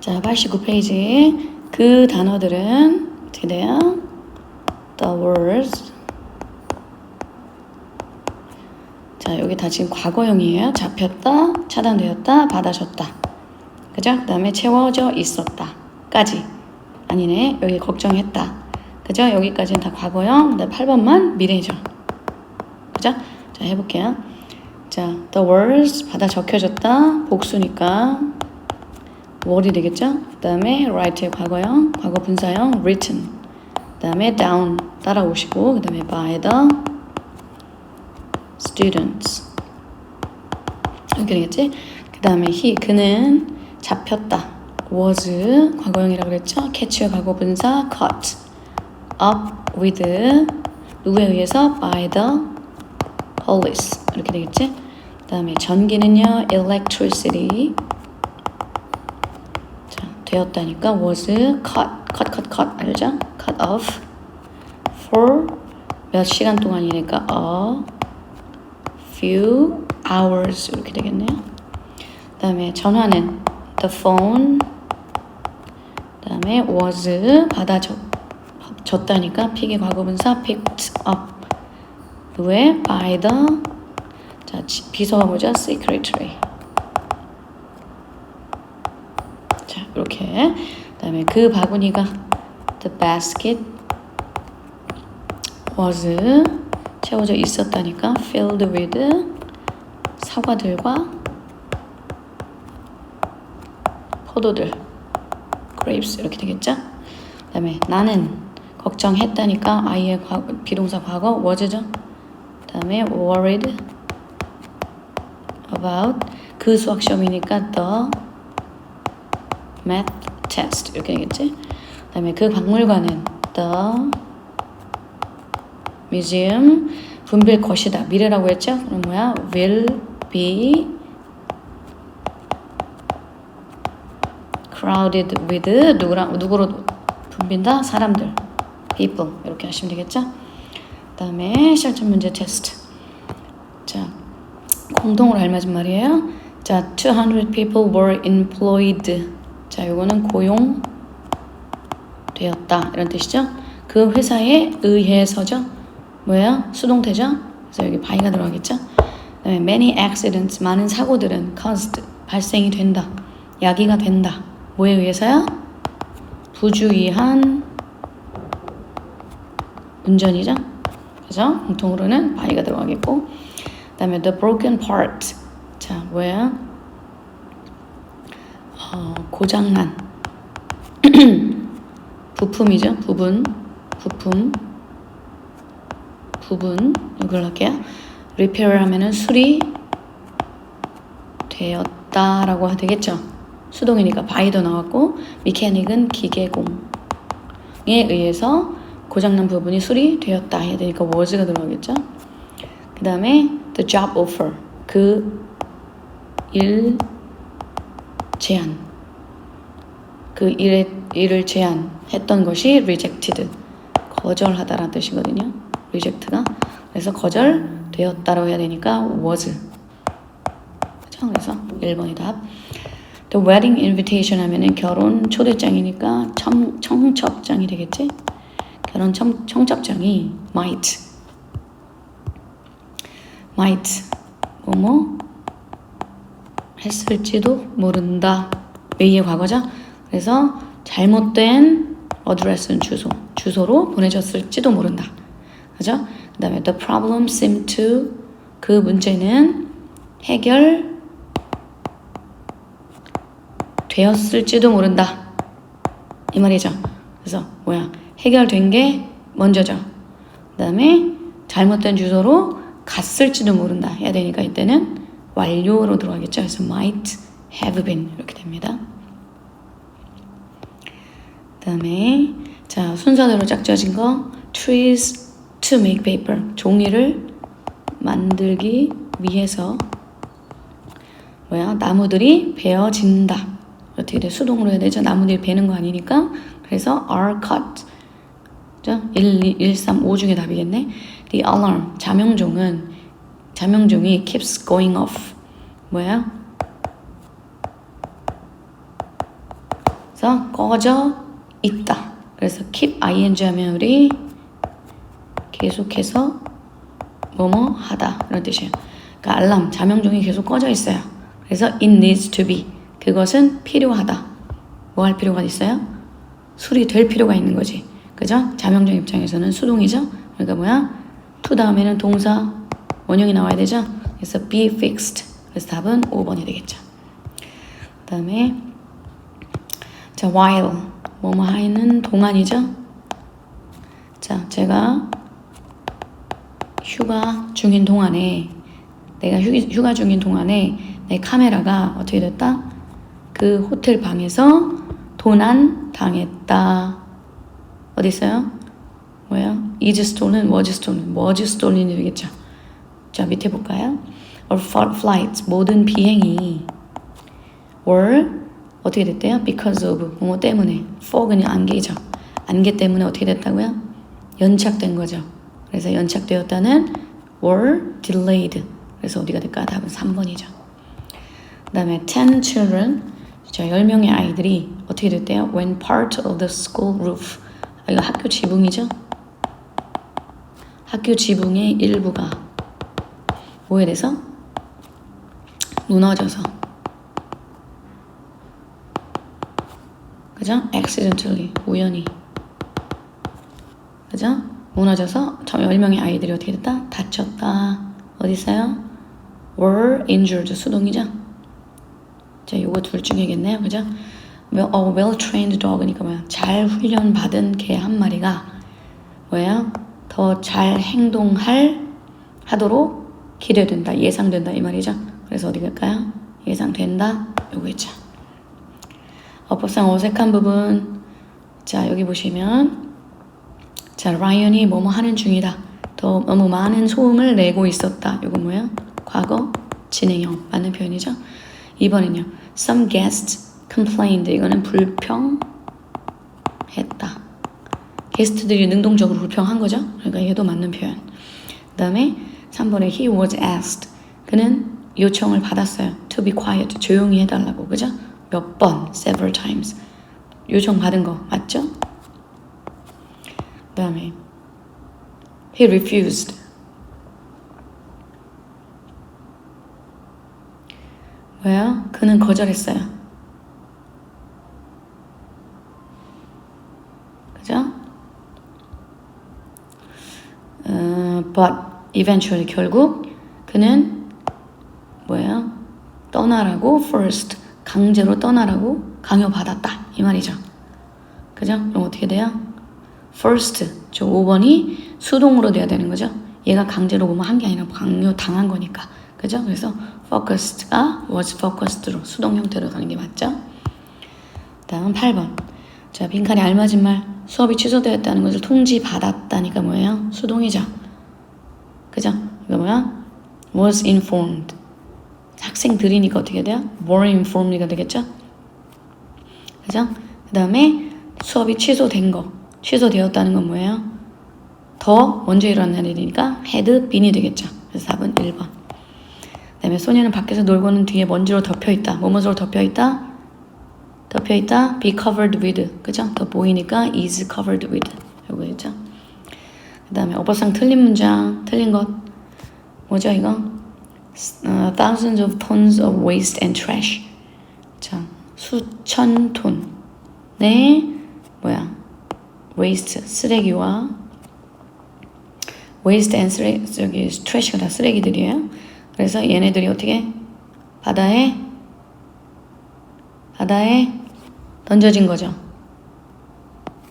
자, 89페이지. 그 단어들은 어떻게 돼요? The words. 자, 여기 다 지금 과거형이에요. 잡혔다, 차단되었다, 받아줬다. 그죠? 그 다음에 채워져 있었다. 까지. 아니네. 여기 걱정했다. 그죠? 여기까지는 다 과거형. 그 다음 8번만 미래죠. 그죠? 자, 해볼게요. 자, the words 받아 적혀졌다. 복수니까 word이 되겠죠? 그 다음에 write의 과거형, 과거 분사형 written. 그 다음에 down 따라오시고 그 다음에 by the students. 이렇게 되겠지? 그 다음에 그는 잡혔다. was 과거형이라고 그랬죠? catch의 과거 분사 caught up with 누구에 의해서 by the police. 이렇게 되겠지? 그 다음에 전기는요 electricity. 자, 되었다니까 was cut 알죠? cut off for 몇 시간 동안이니까 a few hours 이렇게 되겠네요. 그 다음에 전화는 the phone. 그 다음에 was 받아줬다니까 pick의 과거분사 picked up. 왜? by the. 자, 비서가 뭐죠? secretary. 자, 이렇게. 그 다음에 그 바구니가 the basket was 채워져 있었다니까 filled with 사과들과 포도들 grapes 이렇게 되겠죠? 그 다음에 나는 걱정했다니까 I의 비동사 과거 was죠? 그 다음에 worried about 그 수학 시험이니까 the math test 이렇게 되겠지? 그 다음에 그 박물관은 the museum 분빌 것이다. 미래라고 했죠? 그럼 뭐야? will be crowded with 누구로 붐빈다? 사람들 people 이렇게 하시면 되겠죠? 그 다음에 실전 문제 테스트. 자, 공동으로 알맞은 말이에요. 자, 200 people were employed. 자, 요거는 고용되었다 이런 뜻이죠. 그 회사에 의해서죠. 뭐예요? 수동태죠. 그래서 여기 by가 들어가겠죠. 그다음에 many accidents 많은 사고들은 caused 발생이 된다. 야기가 된다. 뭐에 의해서요? 부주의한 운전이죠. 그래서 공통으로는 by가 들어가겠고. 그다음에 the broken part. 자, 뭐예요? 고장난 부품이죠. 부분 이걸 할게요. repair 하면은 수리 되었다라고 되겠죠. 수동이니까 by도 나왔고 mechanic은 기계공에 의해서 고장난 부분이 수리되었다 해야 되니까 was가 들어가겠죠. 그 다음에 the job offer 그 일 제안 그 일을 제안했던 것이 rejected 거절하다라는 뜻이거든요. reject가 그래서 거절되었다라고 해야 되니까 was. 그렇죠? 그래서 1번이 답. The wedding invitation 하면은 결혼 초대장이니까 청첩장이 되겠지? 결혼 청첩장이 might 뭐뭐 했을지도 모른다. may의 과거죠? 그래서 잘못된 address는 주소로 보내졌을지도 모른다. 그죠? 그 다음에 the problem seemed to 그 문제는 해결되었을지도 모른다. 이 말이죠. 그래서 뭐야? 해결된 게 먼저죠. 그 다음에 잘못된 주소로 갔을지도 모른다 해야 되니까 이때는 완료로 들어가겠죠. 그래서 might have been 이렇게 됩니다. 그 다음에 자 순서대로 짝지어진 거 trees to make paper 종이를 만들기 위해서 뭐야 나무들이 베어진다. 어떻게 돼? 수동으로 해야 되죠. 나무들이 베는 거 아니니까. 그래서 are cut. 1, 2, 1, 3, 5 중에 답이겠네. The alarm 자명종이 keeps going off. 뭐야? 그래서 꺼져 있다. 그래서 keep ing 하면 우리 계속해서 뭐뭐 하다 이런 뜻이에요. 그러니까 알람, 자명종이 계속 꺼져 있어요. 그래서 it needs to be. 그것은 필요하다. 뭐 할 필요가 있어요? 수리될 필요가 있는 거지. 그죠? 자명종 입장에서는 수동이죠. 그러니까 뭐야? to 다음에는 동사 원형이 나와야 되죠. 그래서 be fixed. 그래서 답은 5번이 되겠죠. 그 다음에 자 while 뭐뭐 하는 동안이죠. 자 제가 휴가 중인 동안에 내가 휴가 중인 동안에 내 카메라가 어떻게 됐다? 그 호텔 방에서 도난 당했다. 어디 있어요? 뭐야? is stolen, was stolen이 되겠죠. 자 밑에 볼까요? All flights 모든 비행이 were 어떻게 됐대요? Because of 뭐 때문에 fog는 안개죠. 안개 때문에 어떻게 됐다고요? 연착된 거죠. 그래서 연착되었다는 were delayed. 그래서 어디가 될까? 답은 3번이죠. 그 다음에 10 children 자 10명의 아이들이 어떻게 됐대요? When part of the school roof 이거 학교 지붕이죠? 학교 지붕의 일부가 뭐에 대해서? 무너져서 그죠? accidentally 우연히 그죠? 무너져서 10명의 아이들이 어떻게 됐다? 다쳤다. 어디 있어요? were injured 수동이죠? 자, 요거 둘 중에겠네요. 그죠? well-trained dog이니까 뭐야? 잘 훈련받은 개 한 마리가 뭐예요? 더 잘 하도록 기대된다, 예상된다 이 말이죠. 그래서 어디 갈까요? 예상된다. 요거 있죠. 어법상 어색한 부분. 자, 여기 보시면 자, 라이언이 뭐뭐 하는 중이다. 더 너무 많은 소음을 내고 있었다. 요거 뭐예요? 과거 진행형 맞는 표현이죠. 2번은요. Some guests complained. 이거는 불평했다. 게스트들이 능동적으로 불평한 거죠. 그러니까 얘도 맞는 표현. 그 다음에 3번에 he was asked. 그는 요청을 받았어요. To be quiet. 조용히 해달라고. 그죠? 몇 번. Several times. 요청 받은 거 맞죠? 그 다음에 he refused. 왜요? 그는 거절했어요. 그죠? But eventually 결국 그는 뭐예요? 떠나라고 first 강제로 떠나라고 강요받았다 이 말이죠. 그죠? 그럼 어떻게 돼요? first 저 5번이 수동으로 돼야 되는 거죠. 얘가 강제로 뭐뭐 한 게 아니라 강요 당한 거니까. 그죠? 그래서 focused가 was focused로 수동 형태로 가는 게 맞죠? 다음 8번. 자, 빈칸에 알맞은 말. 수업이 취소되었다는 것을 통지받았다니까 뭐예요? 수동이죠. 그죠? 이거 뭐야? was informed. 학생들이니까 어떻게 돼요? more informed가 되겠죠? 그죠? 그 다음에 수업이 취소된 거. 취소되었다는 건 뭐예요? 더 먼저 일어난 일이니까 had been이 되겠죠. 그래서 답은 1번. 그 다음에 소녀는 밖에서 놀고는 뒤에 먼지로 덮여있다. 뭐뭐로 덮여있다? 덮여있다. be covered with. 그죠? 더 보이니까 is covered with. 요거겠죠? 그 다음에 어법상 틀린 문장, 틀린 것. 뭐죠, 이거? Thousands of tons of waste and trash. 자, 수천 톤의 waste, 쓰레기와 waste and 쓰레기, trash가 다 쓰레기들이에요. 그래서 얘네들이 어떻게? 바다에 던져진 거죠.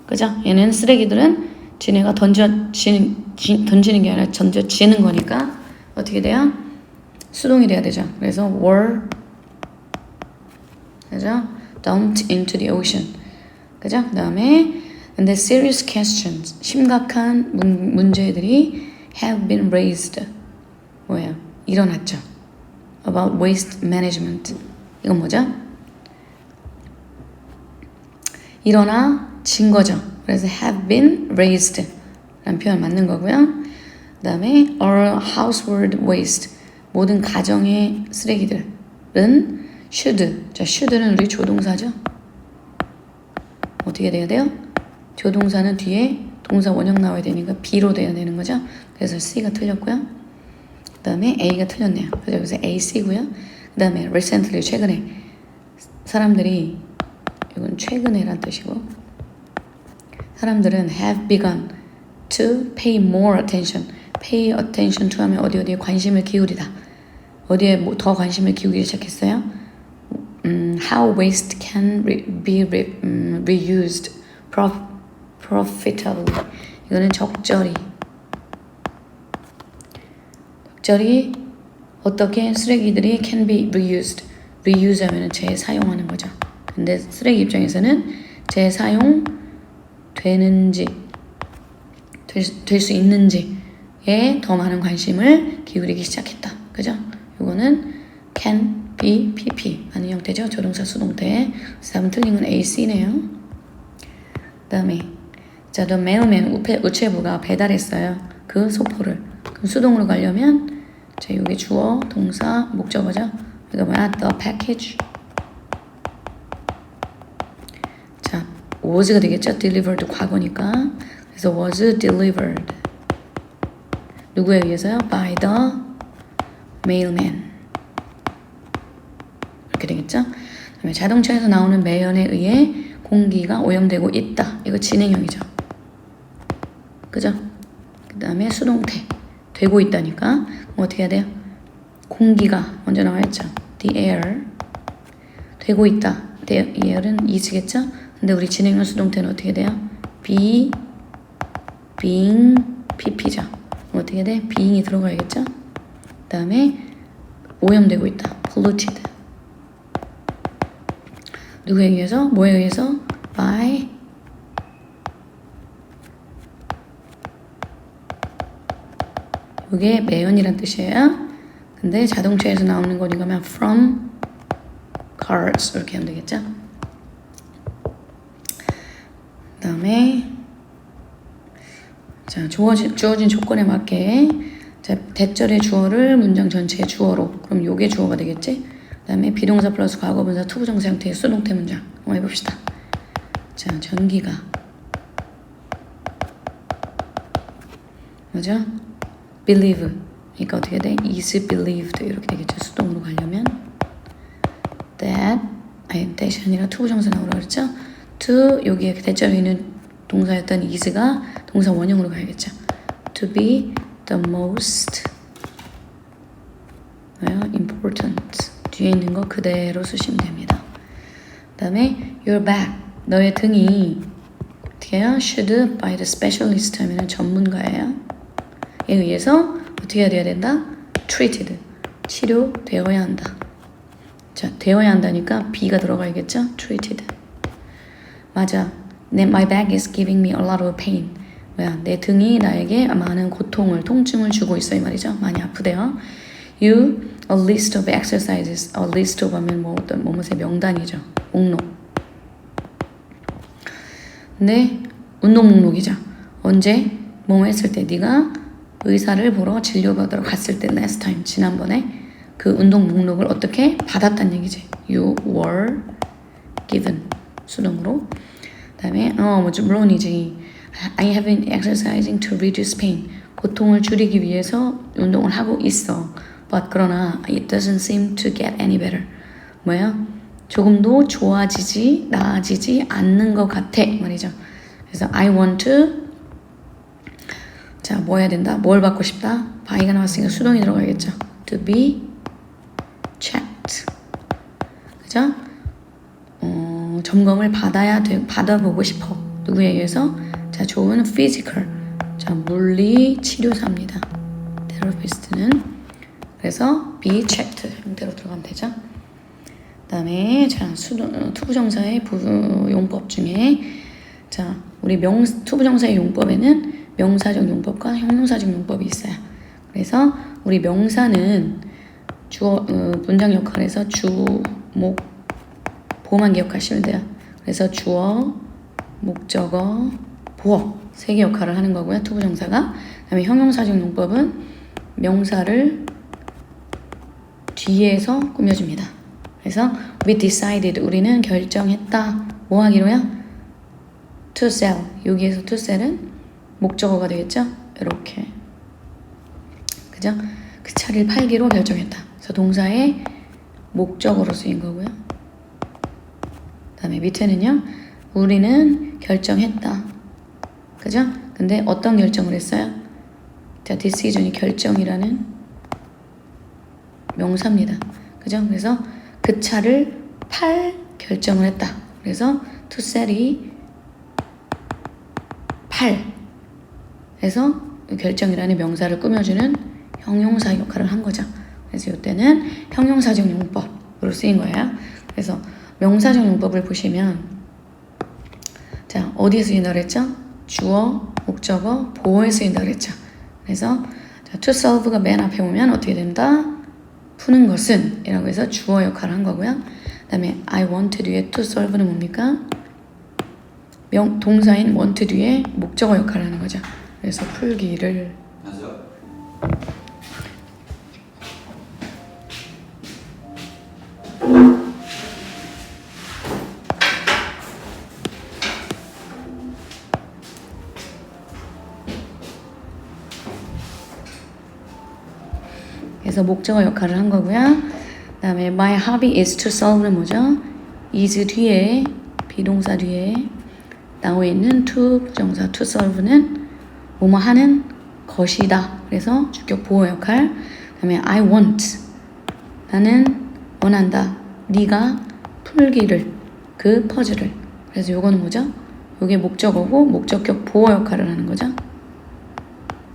그죠? 얘는 쓰레기들은 지네가 던지는 게 아니라 던져지는 거니까 어떻게 돼요? 수동이 돼야 되죠. 그래서 were 그죠? dumped into the ocean. 그죠? 그 다음에 and the serious questions 심각한 문제들이 have been raised 뭐예요? 일어났죠. about waste management. 이건 뭐죠? 일어나진 거죠. 그래서 have been raised 라는 표현 맞는 거고요. 그 다음에 all household waste 모든 가정의 쓰레기들은 should. 자, should는 우리 조동사죠. 어떻게 돼야 돼요? 조동사는 뒤에 동사 원형 나와야 되니까 B로 돼야 되는 거죠. 그래서 C가 틀렸고요. 그 다음에 A가 틀렸네요. 그래서 여기서 A, C고요. 그 다음에 recently, 최근에. 사람들이, 이건 최근에란 뜻이고, 사람들은 have begun to pay more attention. pay attention to 하면 어디에 관심을 기울이다. 어디에 더 관심을 기울이기 시작했어요? How waste can be reused profitably. 이거는 적절히 어떻게 쓰레기들이 can be reused. reuse 하면 재사용하는 거죠. 근데 쓰레기 입장에서는 재사용 되는지 될 수 있는지에 더 많은 관심을 기울이기 시작했다. 그죠? 이거는 can be pp 하는 형태죠. 조동사 수동태. 답은 틀린 건 A, C네요. 그 다음에 자, the mailman 우체부가 배달했어요. 그 소포를. 그럼 수동으로 가려면 자, 여기 주어, 동사, 목적어죠. 이거 뭐야? The package. 자, was가 되겠죠? delivered 과거니까. 그래서 was delivered. 누구에 의해서요? by the mailman. 이렇게 되겠죠? 그다음에 자동차에서 나오는 매연에 의해 공기가 오염되고 있다. 이거 진행형이죠. 그죠? 그 다음에 수동태. 되고 있다니까. 어떻게 해야 돼요? 공기가 먼저 나와있죠. The air. 되고 있다. The air은 is겠죠? 근데 우리 진행형 수동태는 어떻게 돼요? be, being, pp죠. 어떻게 돼? being이 들어가야겠죠? 그 다음에 오염되고 있다. polluted. 누구에 의해서? 뭐에 의해서? by 이게 매연이란 뜻이에요. 근데 자동차에서 나오는 거니까 from cars 이렇게 하면 되겠죠. 그 다음에 자, 주어진 조건에 맞게 자, 대절의 주어를 문장 전체의 주어로. 그럼 요게 주어가 되겠지. 그 다음에 비동사 플러스 과거분사 투부정사 형태의 수동태 문장 한번 해봅시다. 자, 전기가 뭐죠? believe. 그러니까 어떻게 돼? is believed 이렇게 되겠죠. 수동으로 가려면 that이 아니라 투부정사 나오라고 그랬죠. to 여기에 대절에 있는 동사였던 is가 동사 원형으로 가야겠죠. to be the most important. 뒤에 있는 거 그대로 쓰시면 됩니다. 그 다음에 your back. 너의 등이 어떻게 해요? should by the specialist 하면 전문가예요. 에 의해서 어떻게 해야 된다? treated. 치료되어야 한다. 자, 되어야 한다니까 B가 들어가야겠죠? treated. 맞아. My back is giving me a lot of pain. 뭐야? 내 등이 나에게 많은 고통을, 통증을 주고 있어 이 말이죠. 많이 아프대요. You a list of exercises. A list of 하면 뭐 어떤 뭐뭐의 명단이죠. 목록. 네, 운동 목록이죠. 언제 뭐뭐 했을 때 네가 의사를 보러 진료받으러 갔을 때 last time 지난번에 그 운동 목록을 어떻게 받았단 얘기지. You were given 수동으로. 그다음에 물론이지. I have been exercising to reduce pain. 고통을 줄이기 위해서 운동을 하고 있어. But 그러나 it doesn't seem to get any better. 뭐야? 조금도 좋아지지, 나아지지 않는 것 같아 말이죠. 그래서 I want to 자, 뭐 해야 된다? 뭘 받고 싶다? by가 나왔으니까 수동이 들어가야겠죠. To be checked. 그죠? 점검을 받아보고 싶어. 누구에 의해서? 자, 좋은 physical. 자, 물리 치료사입니다. therapist는. 그래서 be checked 형태로 들어가면 되죠. 그 다음에 자, 투부정사의 용법 중에 자, 우리 투부정사의 용법에는 명사적 용법과 형용사적 용법이 있어요. 그래서 우리 명사는 문장 역할에서 주, 목, 보만 기억하시면 돼요. 그래서 주어, 목적어, 보어 세 개 역할을 하는 거고요. 투부정사가. 그다음에 형용사적 용법은 명사를 뒤에서 꾸며줍니다. 그래서 we decided 우리는 결정했다. 뭐 하기로요? to sell. 여기에서 to sell은 목적어가 되겠죠? 이렇게. 그죠? 그 차를 팔기로 결정했다. 그래서 동사의 목적어로 쓰인 거고요. 그 다음에 밑에는요. 우리는 결정했다. 그죠? 근데 어떤 결정을 했어요? 자, decision이 결정이라는 명사입니다. 그죠? 그래서 그 차를 팔 결정을 했다. 그래서 to sell이 팔 해서 결정이라는 명사를 꾸며주는 형용사 역할을 한 거죠. 그래서 이때는 형용사적 용법으로 쓰인 거예요. 그래서 명사적 용법을 보시면 자, 어디에 쓰인다고 그랬죠? 주어, 목적어, 보어에 쓰인다고 그랬죠. 그래서 자, to solve가 맨 앞에 오면 어떻게 된다? 푸는 것은 이라고 해서 주어 역할을 한 거고요. 그 다음에 I want 뒤에 to solve는 뭡니까? 동사인 want 뒤에 목적어 역할을 하는 거죠. 그래서 풀기를 그래서 목적어 역할을 한 거고요. 그 다음에 my hobby is to solve는 뭐죠? is 뒤에 비동사 뒤에 나와 있는 to 부정사 to solve는 뭐뭐 하는 것이다. 그래서 주격 보호 역할. 그 다음에 I want 나는 원한다. 네가 풀기를 그 퍼즐을. 그래서 요거는 뭐죠? 요게 목적어고 목적격 보호 역할을 하는 거죠.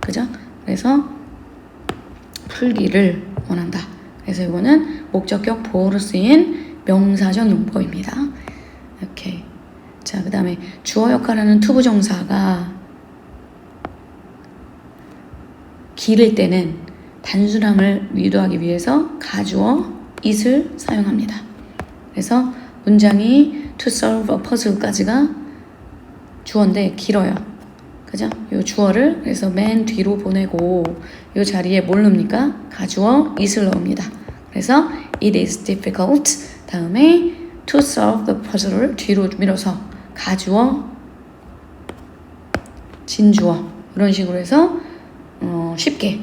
그죠? 그래서 풀기를 원한다. 그래서 이거는 목적격 보호로 쓰인 명사적 용법입니다. 이렇게. 자, 그 다음에 주어 역할하는 투부정사가 기를 때는 단순함을 유도하기 위해서 가주어 it을 사용합니다. 그래서 문장이 to solve a puzzle까지가 주어인데 길어요. 그죠? 요 주어를 그래서 맨 뒤로 보내고 요 자리에 뭘 넣습니까? 가주어 it을 넣습니다. 그래서 it is difficult 다음에 to solve the puzzle를 뒤로 밀어서 가주어 진주어 이런 식으로 해서 쉽게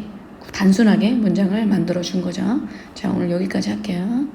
단순하게 문장을 만들어 준 거죠. 자, 오늘 여기까지 할게요.